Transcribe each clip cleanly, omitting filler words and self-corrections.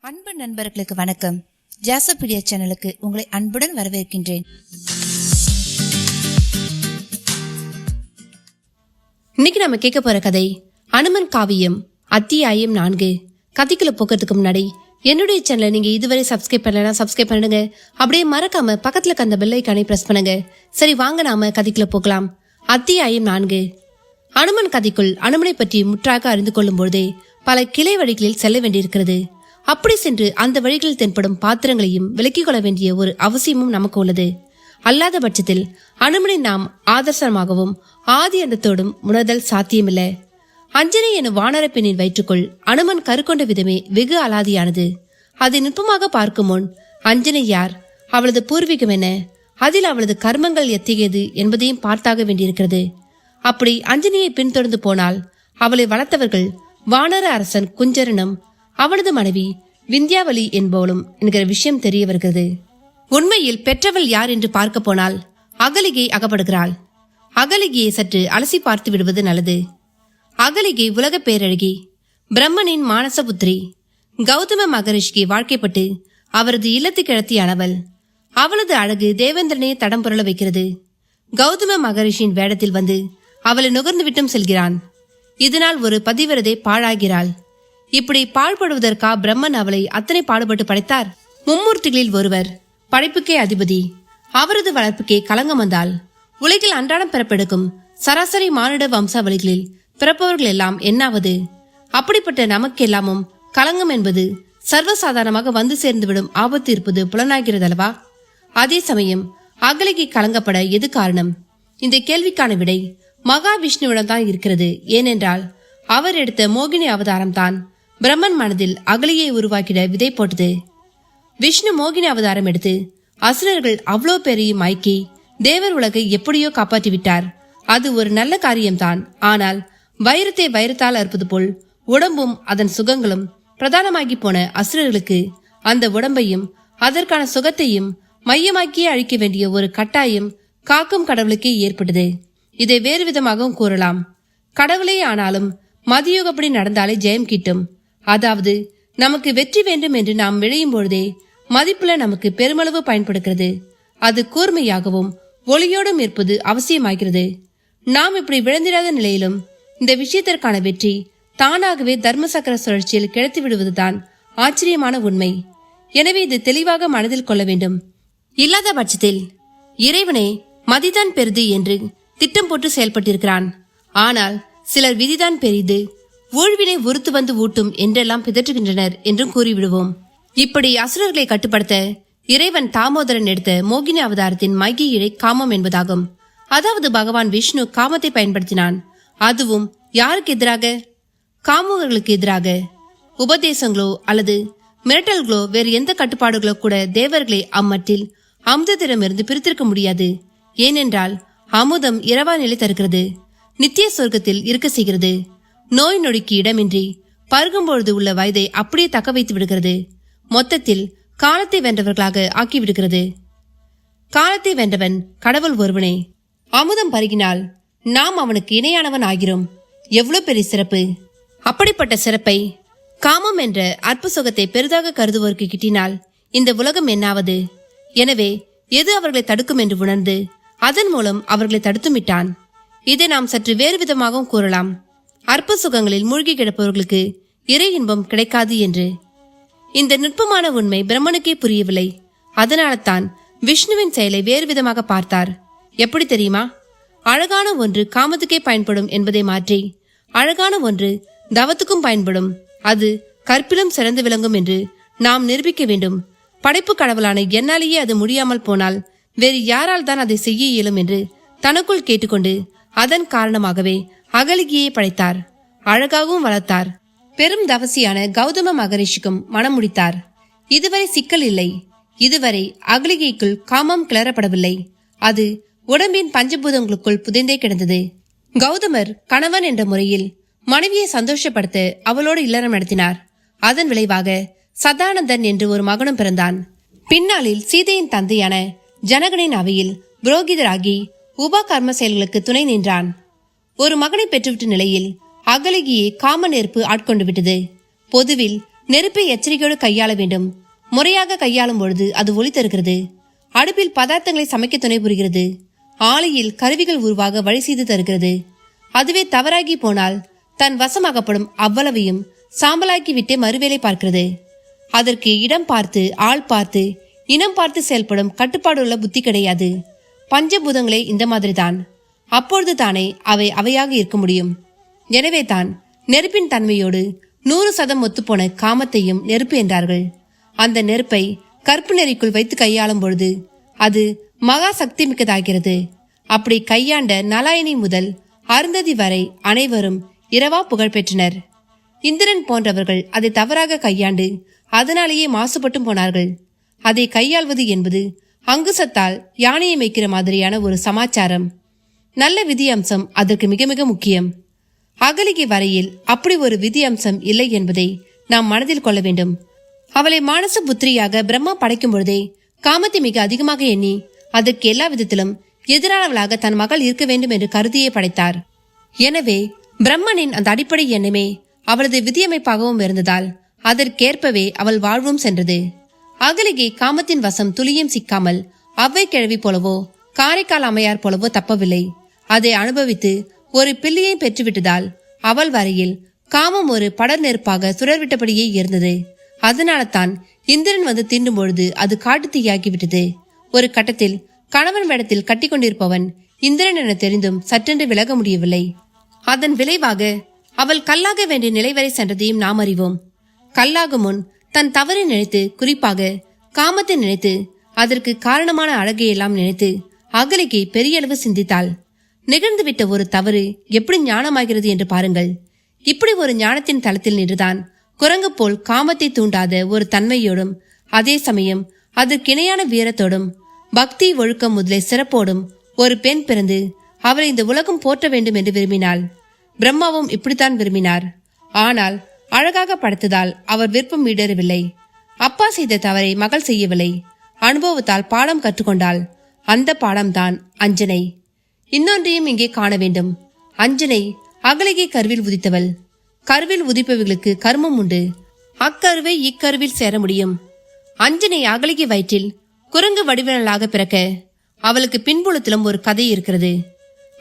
அன்பு நண்பர்களுக்கு வணக்கம். ஜாசபீடியா சேனலுக்கு உங்களை அன்புடன் வரவேற்கின்றேன். இன்னைக்கு நம்ம கேட்க போற கதை அனுமன் காவியம் அத்தியாயம் 4. கதைக்குள்ள போகிறதுக்கு முன்னாடி என்னுடைய சேனலை நீங்க இதுவரை சப்ஸ்கிரைப் பண்ணலனா சப்ஸ்கிரைப் பண்ணிடுங்க. அப்படியே மறக்காம பக்கத்துல கந்த பெல் ஐகானை பிரஸ் பண்ணுங்க. சரி, வாங்க நாம கதைக்குள்ள போகலாம். அத்தியாயம் 4. அனுமன் கதைக்குள் அனுமனை பற்றி முற்றாக அறிந்து கொள்ளும் பொழுதே பல கிளை வழிகளில் செல்ல வேண்டியிருக்கிறது. அப்படி சென்று அந்த வழிகளில் தென்படும் பாத்திரங்களையும் விலக்கிக் கொள்ள வேண்டிய ஒரு அவசியமும் நமக்கு உள்ளது. அல்லாத பட்சத்தில் அனுமனை நாம் ஆதர்சனமாகவும் ஆதி அந்தத்தோடும் உணர்தல் சாத்தியமில்லை. அஞ்சனை எனும் வானர பெண்ணின் வயிற்றுக்குள் அனுமன் கருக்கொண்ட விதமே வெகு அலாதியானது. அதை நுட்பமாக பார்க்கும் முன் அஞ்சனை யார், அவளது பூர்வீகம் என்ன, அதில் அவளது கர்மங்கள் எத்தகையது என்பதையும் பார்த்தாக வேண்டியிருக்கிறது. அப்படி அஞ்சனையை பின்தொடர்ந்து போனால் அவளை வளர்த்தவர்கள் வானர அரசன் குஞ்சரனும் அவளது மனைவி விந்தியாவளி என்பவளும் என்கிற விஷயம் தெரிய வருகிறது. உண்மையில் பெற்றவள் யார் என்று பார்க்க போனால் அகலிகை அகப்படுகிறாள். அகலிகையை சற்று அலசி பார்த்து விடுவது நல்லது. அகலிகை உலக பேரழகி, பிரம்மனின் மானசபுத்திரி, கௌதம மகரிஷிக்கு வாழ்க்கைப்பட்டு அவரது இல்லத்து கிழத்தியானவள். அவளது அழகு தேவேந்திரனை தடம் புரள வைக்கிறது. கௌதம மகரிஷியின் வேடத்தில் வந்து அவளை நுகர்ந்து விட்டும் செல்கிறான். இதனால் ஒரு பதிவிரதை பாழாகிறாள். இப்படி பாழ்படுவதற்கா பிரம்மன் அவளை அத்தனை பாடுபட்டு படைத்தார்? மும்மூர்த்திகளில் ஒருவர், படைப்புக்கே அதிபதி. அவரது வளர்ப்புக்கே களங்கம் வந்தால் உலகில் அன்றாடம் பிறப்பெடுக்கும் சராசரி மானிட வம்சாவளிகளில் பிறப்பவர்கள் எல்லாம் என்னாவது? அப்படிப்பட்ட நமக்கெல்லாமும் களங்கம் என்பது சர்வசாதாரணமாக வந்து சேர்ந்துவிடும் ஆபத்து இருப்பது புலனாகிறதல்லவா? அதே சமயம் அகலிகை கலங்கப்பட எது காரணம்? இந்த கேள்விக்கான விடை மகாவிஷ்ணுவிடம் தான் இருக்கிறது. ஏனென்றால் அவர் எடுத்த மோகினி அவதாரம் தான் பிரம்மன் மனதில் அகலியை உருவாக்கிட விதை போட்டது. விஷ்ணு மோகினி அவதாரம் எடுத்து அசுரர்கள் அவ்வளோ பேரையும் மயக்கி தேவர் உலகை எப்படியோ காப்பாற்றி விட்டார். அது ஒரு நல்ல காரியம்தான். ஆனால் வைரத்தை வைரத்தால் அறுப்பது போல் உடம்பும் அதன் சுகங்களும் பிரதானமாகி போன அசுரர்களுக்கு அந்த உடம்பையும் அதற்கான சுகத்தையும் மையமாக்கியே அழிக்க வேண்டிய ஒரு கட்டாயம் காக்கும் கடவுளுக்கே ஏற்பட்டது. இதை வேறு விதமாகவும் கூறலாம். கடவுளே ஆனாலும் மதியோகப்படி நடந்தாலே ஜெயம் கிட்டும். அதாவது நமக்கு வெற்றி வேண்டும் என்று நாம் விளையும் பொழுதே மதிப்புல நமக்கு பெருமளவு பயன்படுகிறது. அது கூர்மையாகவும் ஒளியோடும் இருப்பது அவசியமாகிறது. நாம் இப்படி விழுந்திராத நிலையிலும் இந்த விஷயத்திற்கான வெற்றி தானாகவே தர்மசக்கர சுழற்சியில் கிடைத்து விடுவதுதான் ஆச்சரியமான உண்மை. எனவே இது தெளிவாக மனதில் கொள்ள வேண்டும். இல்லாத பட்சத்தில் இறைவனே மதிதான் பெரிது என்று திட்டம் போட்டு செயல்பட்டிருக்கிறான். ஆனால் சிலர் விதிதான் பெரிது, ஊழ்வினை உறுத்து வந்து ஊட்டும் என்றெல்லாம் பிதற்றுகின்றனர் என்றும் கூறிவிடுவோம். இப்படி அசுரர்களை கட்டுப்படுத்த இறைவன் தாமோதரன் எடுத்த மோகினி அவதாரத்தின் மைய இழை காமம் என்பதாகும். அதாவது பகவான் விஷ்ணு காமத்தை பயன்படுத்தினான். அதுவும் யாருக்கு எதிராக? காமுகர்களுக்கு எதிராக. உபதேசங்களோ அல்லது மிரட்டல்களோ வேறு எந்த கட்டுப்பாடுகளோ கூட தேவர்களை அம்மட்டில் அமுதத்திடமிருந்து பிரித்திருக்க முடியாது. ஏனென்றால் அமுதம் இரவா நிலை தருகிறது, நித்திய சொர்க்கத்தில் இருக்க செய்கிறது. நோய் நொடிக்கு இடமின்றி பருகும்பொழுது உள்ள வயதை அப்படியே தக்க வைத்து விடுகிறது. மொத்தத்தில் காலத்தை வென்றவர்களாக ஆக்கிவிடுகிறது. காலத்தை வென்றவன் கடவுள் ஒருவனே. அமுதம் பருகினால் நாம் அவனுக்கு இணையானவன் ஆகிறோம். எவ்வளவு பெரிய சிறப்பு! அப்படிப்பட்ட சிறப்பை காமம் என்ற அற்ப சுகத்தை பெரிதாக கருதுவோருக்கு கிட்டினால் இந்த உலகம் என்னாவது? எனவே எது அவர்களை தடுக்கும் என்று உணர்ந்து அதன் மூலம் அவர்களை தடுத்தும் விட்டான். இதை நாம் சற்று வேறு விதமாகவும் கூறலாம். அற்ப சுகங்களில் மூழ்கி கிடப்பவர்களுக்கு இறை இன்பம் கிடைக்காது என்று. இந்த நுட்பமான உண்மை பிரம்மனுக்கே புரியவில்லை. அதனால தான் விஷ்ணுவின் செயலை வேறு விதமாக பார்த்தார். எப்படி தெரியுமா? அழகான ஒன்று காமத்துக்கே பயன்படும் என்பதை மாற்றி அழகான ஒன்று தவத்துக்கும் பயன்படும், அது கற்பிலும் சிறந்து விளங்கும் என்று நாம் நிரூபிக்க வேண்டும். படைப்பு கடவுளான என்னாலேயே அது முடியாமல் போனால் வேறு யாரால் தான் அதை செய்ய இயலும் என்று தனக்குள் கேட்டுக்கொண்டு அதன் காரணமாகவே அகலிகையை படைத்தார். அழகாகவும் வளர்த்தார். பெரும் தவசியான கௌதம மகரிஷிக்கும் மனம் முடித்தார். இதுவரை சிக்கல் இல்லை. இதுவரை அகலிகைக்குள் காமம் கிளறப்படவில்லை. அது உடம்பின் பஞ்சபூதங்களுக்குள் புதைந்தே கிடந்தது. கௌதமர் கணவன் என்ற முறையில் மனைவியை சந்தோஷப்படுத்த அவளோடு இல்லறம் நடத்தினார். அதன் விளைவாக சதானந்தன் என்று ஒரு மகனும் பிறந்தான். பின்னாளில் சீதையின் தந்தையான ஜனகனின் அவையில் புரோகிதராகி உபா கர்ம செயல்களுக்கு துணை நின்றான். ஒரு மகனை பெற்றுவிட்ட நிலையில் அகலிகையை காம நெருப்பு ஆட்கொண்டு விட்டது. பொதுவில் நெருப்பை எச்சரிக்கையோடு கையாள வேண்டும். முறையாக கையாளும் பொழுது அது ஒளி தருகிறது. அடுப்பில் பதார்த்தங்களை சமைக்க துணை புரிகிறது. ஆலையில் கருவிகள் உருவாக வழி செய்து தருகிறது. அதுவே தவறாகி போனால் தன் வசமாகப்படும் அவ்வளவையும் சாம்பலாக்கி விட்டு மறுவேளை பார்க்கிறது. அதற்கு இடம் பார்த்து, ஆள் பார்த்து, இனம் பார்த்து செயல்படும் கட்டுப்பாடு உள்ள புத்தி கிடையாது. பஞ்சபூதங்களே இந்த மாதிரிதான். அப்பொழுது தானே அவை அவையாக இருக்க முடியும். எனவே தான் நெருப்பின் தன்மையோடு 100% ஒத்துப்போன காமத்தையும் நெருப்பு என்றார்கள். அந்த நெருப்பை கற்பு நெறிக்குள் வைத்து கையாளும் பொழுது அது மகா சக்தி மிக்கதாகிறது. அப்படி கையாண்ட நலாயனி முதல் அருந்ததி வரை அனைவரும் இரவா புகழ் பெற்றனர். இந்திரன் போன்றவர்கள் அதை தவறாக கையாண்டு அதனாலேயே மாசுபட்டும் போனார்கள். அதை கையாள்வது என்பது அங்குசத்தால் யானையை மேய்க்கிற மாதிரியான ஒரு சமாச்சாரம். நல்ல விதி அம்சம் அதற்கு மிக மிக முக்கியம். அகலிகை வரையில் அப்படி ஒரு விதி அம்சம் இல்லை என்பதை நாம் மனதில் கொள்ள வேண்டும். அவளை மானச புத்திரியாக பிரம்மா படைக்கும் பொழுதே காமத்தை மிக அதிகமாக எண்ணி அதற்கு எல்லா விதத்திலும் எதிரானவளாக தன் மகள் இருக்க வேண்டும் என்று கருதியே படைத்தார். எனவே பிரம்மனின் அந்த அடிப்படை எண்ணமே அவளது விதியமைப்பாகவும் இருந்ததால் அதற்கேற்பவே அவள் வாழ்வும் சென்றது. அகலிகை காமத்தின் வசம் துளியும் சிக்காமல் அவ்வை கிழவி போலவோ காரைக்கால் அம்மையார் போலவோ தப்பவில்லை. அதை அனுபவித்து ஒரு பிள்ளையை பெற்றுவிட்டதால் அவள் வரையில் காமம் ஒரு படர் நெருப்பாக சுடர்விட்டபடியே இருந்தது. அதனால தான் இந்திரன் வந்து தீண்டும் பொழுது அது காட்டு தீயாகிவிட்டது. ஒரு கட்டத்தில் கணவன் வேடத்தில் கட்டி கொண்டிருப்பவன் இந்திரன் என தெரிந்தும் சற்றென்று விலக முடியவில்லை. அதன் விளைவாக அவள் கல்லாக வேண்டிய நிலை வரை சென்றதையும் நாம் அறிவோம். கல்லாகும் முன் தன் தவறை நினைத்து, குறிப்பாக காமத்தை நினைத்து, அதற்கு காரணமான அழகையெல்லாம் நினைத்து அகலிகை பெரிய அளவு சிந்தித்தாள். நிகழ்ந்துவிட்ட ஒரு தவறு எப்படி ஞானமாகிறது என்று பாருங்கள். இப்படி ஒரு ஞானத்தின் தளத்தில் நின்றுதான் குரங்கு போல் காமத்தை தூண்டாத ஒரு தன்மையோடும் அதே சமயம் அதற்கிணையான வீரத்தோடும் பக்தி ஒழுக்கம் முதலே சிறப்போடும் ஒரு பெண் பிறந்து அவரை இந்த உலகம் போற்ற வேண்டும் என்று விரும்பினாள். பிரம்மாவும் இப்படித்தான் விரும்பினார். ஆனால் அழகாக படைத்ததால் அவர் விருப்பம் ஈடேறவில்லை. அப்பா செய்த தவறை மகள் செய்யவில்லை. அனுபவத்தால் பாடம் கற்றுக்கொண்டாள். அந்த பாடம்தான் அஞ்சனை. இன்னொன்றையும் இங்கே காண வேண்டும். அஞ்சனை அகலிகை கருவில் உதித்தவள். கருவில் உதிப்பவர்களுக்கு கர்மம் உண்டு. அக்கருவை இக்கருவில் சேர முடியும். அஞ்சனை அகலிகை வயிற்றில் குரங்கு வடிவினலாக பிறக்க அவளுக்கு பின்புலத்திலும் ஒரு கதை இருக்கிறது.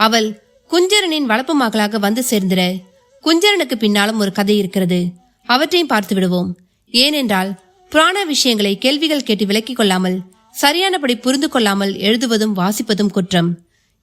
அவள் குஞ்சரனின் வளர்ப்பு மகளாக வந்து சேர்ந்திட குஞ்சரனுக்கு பின்னாலும் ஒரு கதை இருக்கிறது. அவற்றையும் பார்த்து விடுவோம். ஏனென்றால் புராண விஷயங்களை கேள்விகள் கேட்டு விளக்கிக் கொள்ளாமல் சரியானபடி புரிந்து கொள்ளாமல் எழுதுவதும் வாசிப்பதும் குற்றம்.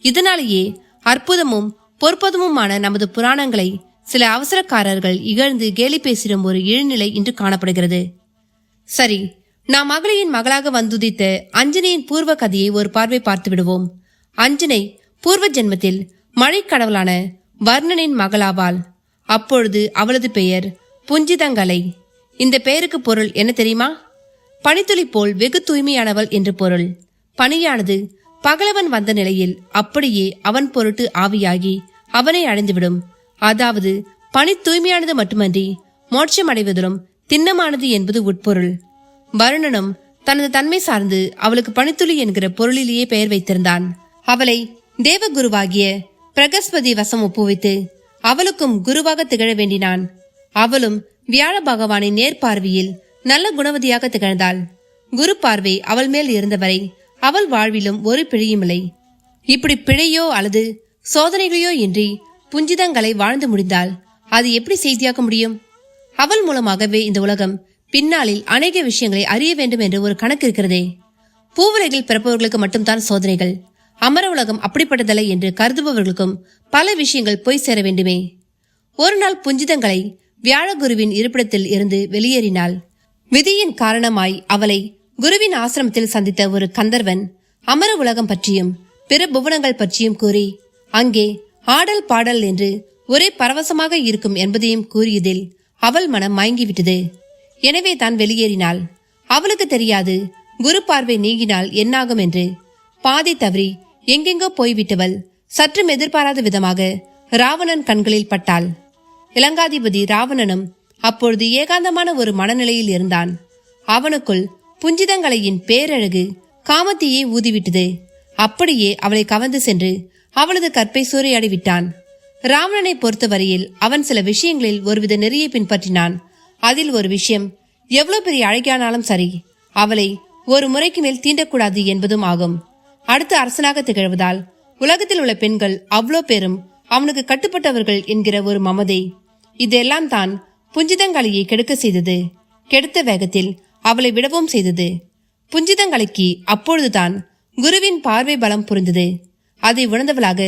இதனாலேயே அற்புதமும் பொற்பதுமுமான நமது புராணங்களை சில அவசரக்காரர்கள் இகழ்ந்து கேலி பேசிடும் ஒரு இழிநிலை இன்று காணப்படுகிறது. சரி, நாம் அகலியின் மகளாக வந்துதித்த அஞ்சனையின் பூர்வ கதையை ஒரு பார்வை பார்த்து விடுவோம். அஞ்சனை பூர்வ ஜென்மத்தில் மழைக்கடவுளான வர்ணனின் மகளாவாள். அப்பொழுது அவளது பெயர் புஞ்சிதங்கலை. இந்த பெயருக்கு பொருள் என்ன தெரியுமா? பனித்துளி போல் வெகு தூய்மையானவள் என்று பொருள். பனியானது பகலவன் வந்த நிலையில் அப்படியே அவன் பொருட்டு ஆவியாகி அவனை அடைந்துவிடும். அதாவது பனி தூய்மையானது மட்டுமன்றி மோட்சம் அடைவதிலும் திண்ணமானது என்பது உட்பொருள். வருணனும் தனது தன்மை சார்ந்து அவளுக்கு பனித்துளி என்கிற பொருளிலேயே பெயர் வைத்திருந்தான். அவளை தேவகுருவாகிய பிரகஸ்பதி வசம் ஒப்புவித்து அவளுக்கும் குருவாக திகழ வேண்டினான். அவளும் வியாழ பகவானின் நேர்பார்வையில் நல்ல குணவதியாக திகழ்ந்தாள். குரு பார்வை அவள் மேல் இருந்தவரை அவள் வாழ்விலும் ஒரு பிழையுமில்லை. இப்படி பிழையோ அல்லது சோதனைகளையோ இன்றி புஞ்சிதங்களை வாழ்ந்து முடிந்தால் அது எப்படி செய்தியாக்க முடியும்? அவள் மூலமாகவே இந்த உலகம் பின்னாளில் அநேக விஷயங்களை அறிய வேண்டும் என்று ஒரு கணக்கு இருக்கிறதே. பூவுலகில் பிறப்பவர்களுக்கு மட்டும்தான் சோதனைகள், அமர உலகம் அப்படிப்பட்டதல்ல என்று கருதுபவர்களுக்கும் பல விஷயங்கள் போய் சேர வேண்டுமே. ஒரு நாள் புஞ்சிதங்களை வியாழகுருவின் இருப்பிடத்தில் இருந்து வெளியேறினாள். விதியின் காரணமாய் அவளை குருவின் ஆசிரமத்தில் சந்தித்த ஒரு கந்தர்வன் அமர உலகம் பற்றியும் பிற புவனங்கள் பற்றியும் கூறி அங்கே ஆடல் பாடல் என்று ஒரே பரவசமாக இருக்கும் என்பதையும் கூறியதில் அவள் மனம் மயங்கிவிட்டது. எனவே தான் வெளியேறினாள். அவளுக்கு தெரியாது குரு பார்வை நீங்கினால் என்னாகும் என்று. பாதை தவறி எங்கெங்கோ போய்விட்டவள் சற்றும் எதிர்பாராத விதமாக ராவணன் கண்களில் பட்டாள். இலங்காதிபதி ராவணனும் அப்பொழுது ஏகாந்தமான ஒரு மனநிலையில் இருந்தான். அவனுக்குள் புஞ்சிதங்கலையின் பேரழகு காமத்தியை ஊதிவிட்டது. அப்படியே அவளை கவர்ந்து சென்று அவளது கற்பை சூறையாடி விட்டான். ராவணனை பொறுத்தவரையில் அவன் சில விஷயங்களில் ஒருவித நெறியை பின்பற்றினான். அதில் ஒரு விஷயம், எவ்வளவு பெரிய அழகியானாலும் சரி அவளை ஒரு முறைக்கு மேல் தீண்டக்கூடாது என்பதும் ஆகும். அடுத்து அரசனாக திகழ்வதால் உலகத்தில் உள்ள பெண்கள் அவ்வளோ பேரும் அவனுக்கு கட்டுப்பட்டவர்கள் என்கிற ஒரு மமதை, இதெல்லாம் தான் புஞ்சிதங்கலையை கெடுக்க செய்தது. கெடுத்த வேகத்தில் அவளை விடவும் செய்தது. புஞ்சிதங்கலைக்கு அப்பொழுதுதான் குருவின் பார்வை பலம் புரிந்தது. அதை உணர்ந்தவளாக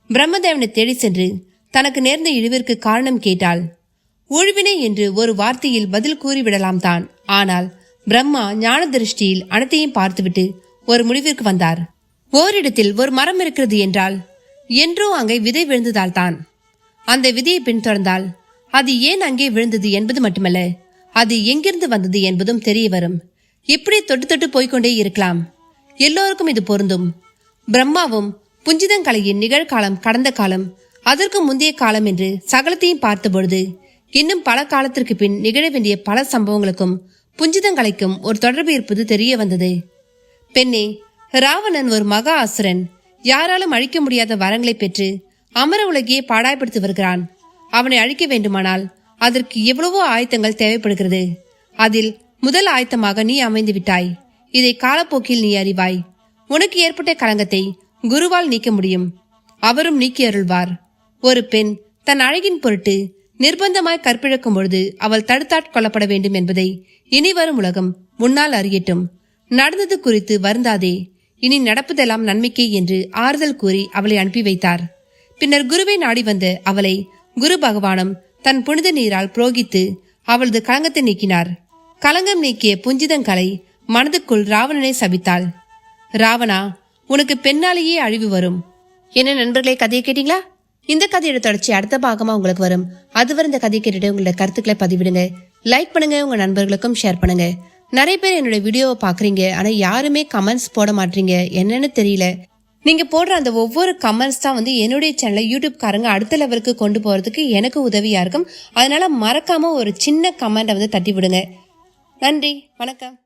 பிரம்மதேவனை தேடி சென்று தனக்கு நேர்ந்த இழிவிற்கு காரணம் கேட்டாள். ஊழ்வினை என்று ஒரு வார்த்தையில் பதில் கூறிவிடலாம் தான். ஆனால் பிரம்மா ஞான திருஷ்டியில் அனைத்தையும் பார்த்துவிட்டு ஒரு முடிவிற்கு வந்தார். ஓரிடத்தில் ஒரு மரம் இருக்கிறது என்றால் என்றோ அங்கே விதை விழுந்ததால் தான். அந்த விதையை பின்தொடர்ந்தால் அது ஏன் அங்கே விழுந்தது என்பது மட்டுமல்ல, அது எங்கிருந்து வந்தது என்பதும் தெரிய வரும். இப்படி தொட்டு தொட்டு போய்கொண்டே இருக்கலாம். எல்லோருக்கும் இது பொருந்தும். பிரம்மாவும் புஞ்சிதங்கலையின் நிகழ்காலம், கடந்த காலம், அதற்கு முந்தைய காலம் என்று சகலத்தையும் பார்த்தபொழுது இன்னும் பல காலத்திற்கு பின் நிகழ வேண்டிய பல சம்பவங்களுக்கும் புஞ்சிதங்கலைக்கும் ஒரு தொடர்பு இருப்பது தெரிய வந்தது. பெண்ணே, ராவணன் ஒரு மகா அசுரன். யாராலும் அழிக்க முடியாத வரங்களை பெற்று அமர உலகையே பாடாய்படுத்தி வருகிறான். அவனை அழிக்க வேண்டுமானால் அதற்கு எவ்வளவோ ஆயத்தங்கள் தேவைப்படுகிறது. அதில் முதல் ஆயத்தமாக நீ அமைந்து விட்டாய். இதை காலப்போக்கில் நீ அறிவாய். உனக்கு ஏற்பட்ட களங்கத்தை குருவால் நீக்க முடியும். அவரும் நீக்கி அருள்வார். ஒரு பெண் தன் அழகின் பொருட்டு நிர்பந்தமாய் கற்பிழக்கும் பொழுது அவள் தடுத்தாட்கொள்ளப்பட வேண்டும் என்பதை இனி வரும் உலகம் முன்னால் அறியட்டும். நடந்தது குறித்து வருந்தாதே. இனி நடப்பதெல்லாம் நன்மைக்கே என்று ஆறுதல் கூறி அவளை அனுப்பி வைத்தார். பின்னர் குருவை நாடி வந்த அவளை குரு பகவானும் தன் புனித நீரால் புரோகித்து அவளது களங்கத்தை நீக்கினார். களங்கம் நீக்கிய புஞ்சிதங்கலை மனதுக்குள் ராவணனை சபித்தாள். ராவணா, உனக்கு பெண்ணாலேயே அழிவு வரும். என்ன நண்பர்களே, கதையை கேட்டீங்களா? இந்த கதையோட தொடர்ச்சி அடுத்த பாகமா உங்களுக்கு வரும். அதுவரை இந்த கதையை கேட்டுட்டு உங்களோட கருத்துக்களை பதிவிடுங்க. லைக் பண்ணுங்க, உங்க நண்பர்களுக்கும் ஷேர் பண்ணுங்க. நிறைய பேர் என்னோட வீடியோவை பாக்குறீங்க, ஆனா யாருமே கமெண்ட்ஸ் போட மாட்டீங்க. என்னன்னு தெரியல. நீங்க போடுற அந்த ஒவ்வொரு கமெண்ட்ஸ் தான் என்னுடைய சேனலை யூடியூப் காரங்க அடுத்த லெவலுக்கு கொண்டு போறதுக்கு எனக்கு உதவியா இருக்கும். அதனால மறக்காம ஒரு சின்ன கமெண்ட்டை தட்டி விடுங்க. நன்றி, வணக்கம்.